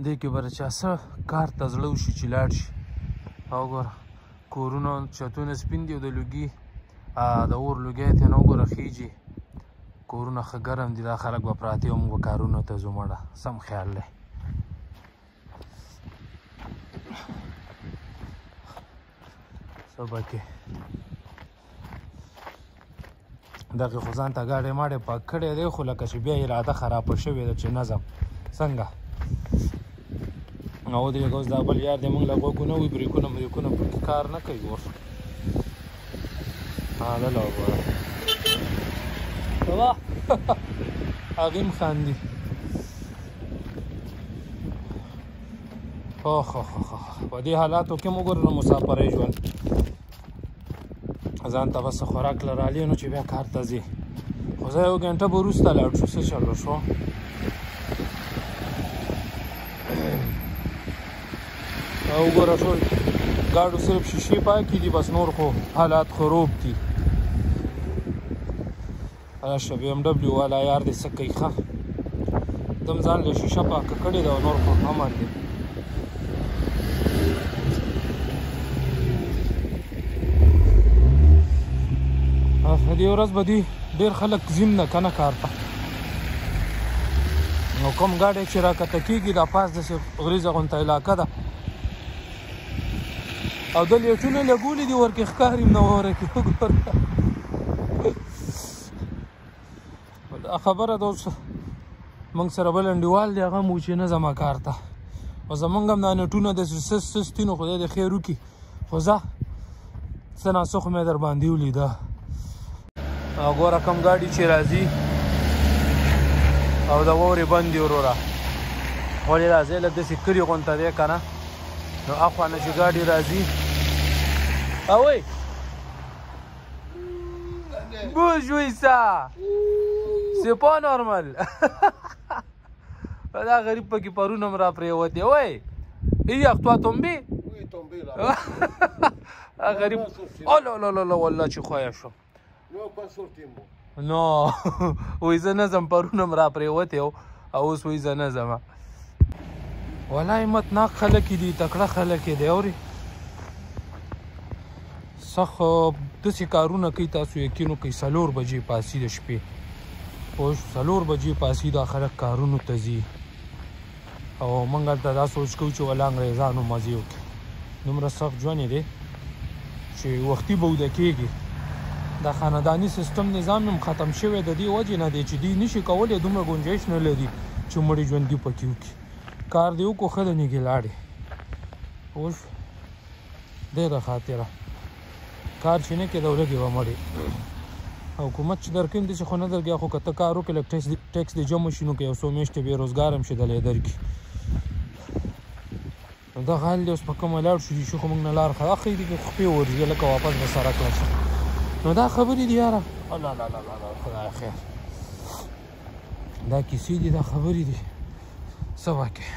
دې کې به د چا څه کار ته زړه وشي چې لاړ شي. او ګوره کورونه چتونه سپین دي او د لوګي د اور لوګی ته نه وګوره خیجي. کورونه ښه ګرم دي. دا خلک به پراته وي او موږ به کارونو ته ځو. مړه سم خیال دی. څه به کې دغې خو ځان ته ګاډی ماډی پاک کړی دی خو لکه چې بیا اراده خرابه شوې ده چې نظم څنګه. او ودرېږه اوس دا بل یار دی موږ له غوږونه وي بریکونه مریکونه پکې کار نه کوي. اوس دله وګوره سبا هغې هم خاندي. په دې حالاتو کې م وګوره د مسافرۍ ژوند ځان ته به څه خوراک لرالې نو چې بیا کار ته ځې. خو زه یو ګنټه به وروسته لاړ شو. څه چلو شو او وګوره ټول ګاډو صرف شیشې پاکې دي بس نور خو حالات خروب دي. راشه بي ام ډبلیو والا یار دې څه کوي ښه دم ځان له شیشه پاکه کړې ده او نور خو امن دی. دې ورځ به دي ډېر خلک ځین نه که نه کار ته. نو کوم ګاډی چې راکښته کېږي دا پاس داسې غریزه غونته علاقه ده او د لیټونه لګولي دي ورکې ښکاري هم نه ورکې. وګوره دا خبره ده. اوس موږ سره بل انډیوال دی هغه هم و چې نه ځمه کار ته او زموږ هم دا نټونه داسې سست سست دي نو خدای دې خیر وکړي. خو ځه څه ناڅه خو مې در باندې ولیده. او ګوره کوم ګاډي چې راځي او د واورې بند دي وروره ولې دا ځای لږ داسې کلي غونته دی که نه نو اخوا نه چې ګاډي راځي اوی بوجوی ça c'est pas normal دا غریب پکې پرون هم را پرېوتی. وای یخ تو tombé غریب الله والله چې خویه شو نو وایي زه نه ځم پرون هم را پرېوتی او اوس وایي زه نه ځمه. والله همتناک خلک دي تکړه خلک دی. اورې سخت داسې کارونه کوي تاسو یقین وکړئ 4 بجې پاسي د شپې پوه 4 بجې پاسي دا خلک کارونو ته ځي او موږ هلته دا سوچ کوو چې ولا انګریزانو مزې وکړي. دومره سخت ژوند دی چې وختي به وده کېږي. دا خانداني سیستم نظام هم ختم شوی د دې وجې نه دی چې دوی نشي کولی دومره ګنجایش نه لري چې مړي ژوندي پکې وکړي. کار دې وکړو ښه د نیږې لاړې اوس دې د خاطره کار چې نه کې د ورځې به مړې حکومت چې درکوي داسې خو نه درکوي. خو که ته کار وکړې لږ ټیکس دې جمع شي نو که یو څو میاشتې بېروزګار هم شي دلې درکړي. نو دغه حال دی. اوس په کومه لاړ شو چې خو موږ نه لار ښه دی که خپې ورځي لکه واپس به سره کړه شي. نو دا خبرې دي یاره الله خدای خیر دا کیسې دي دا خبرې دي څه واقع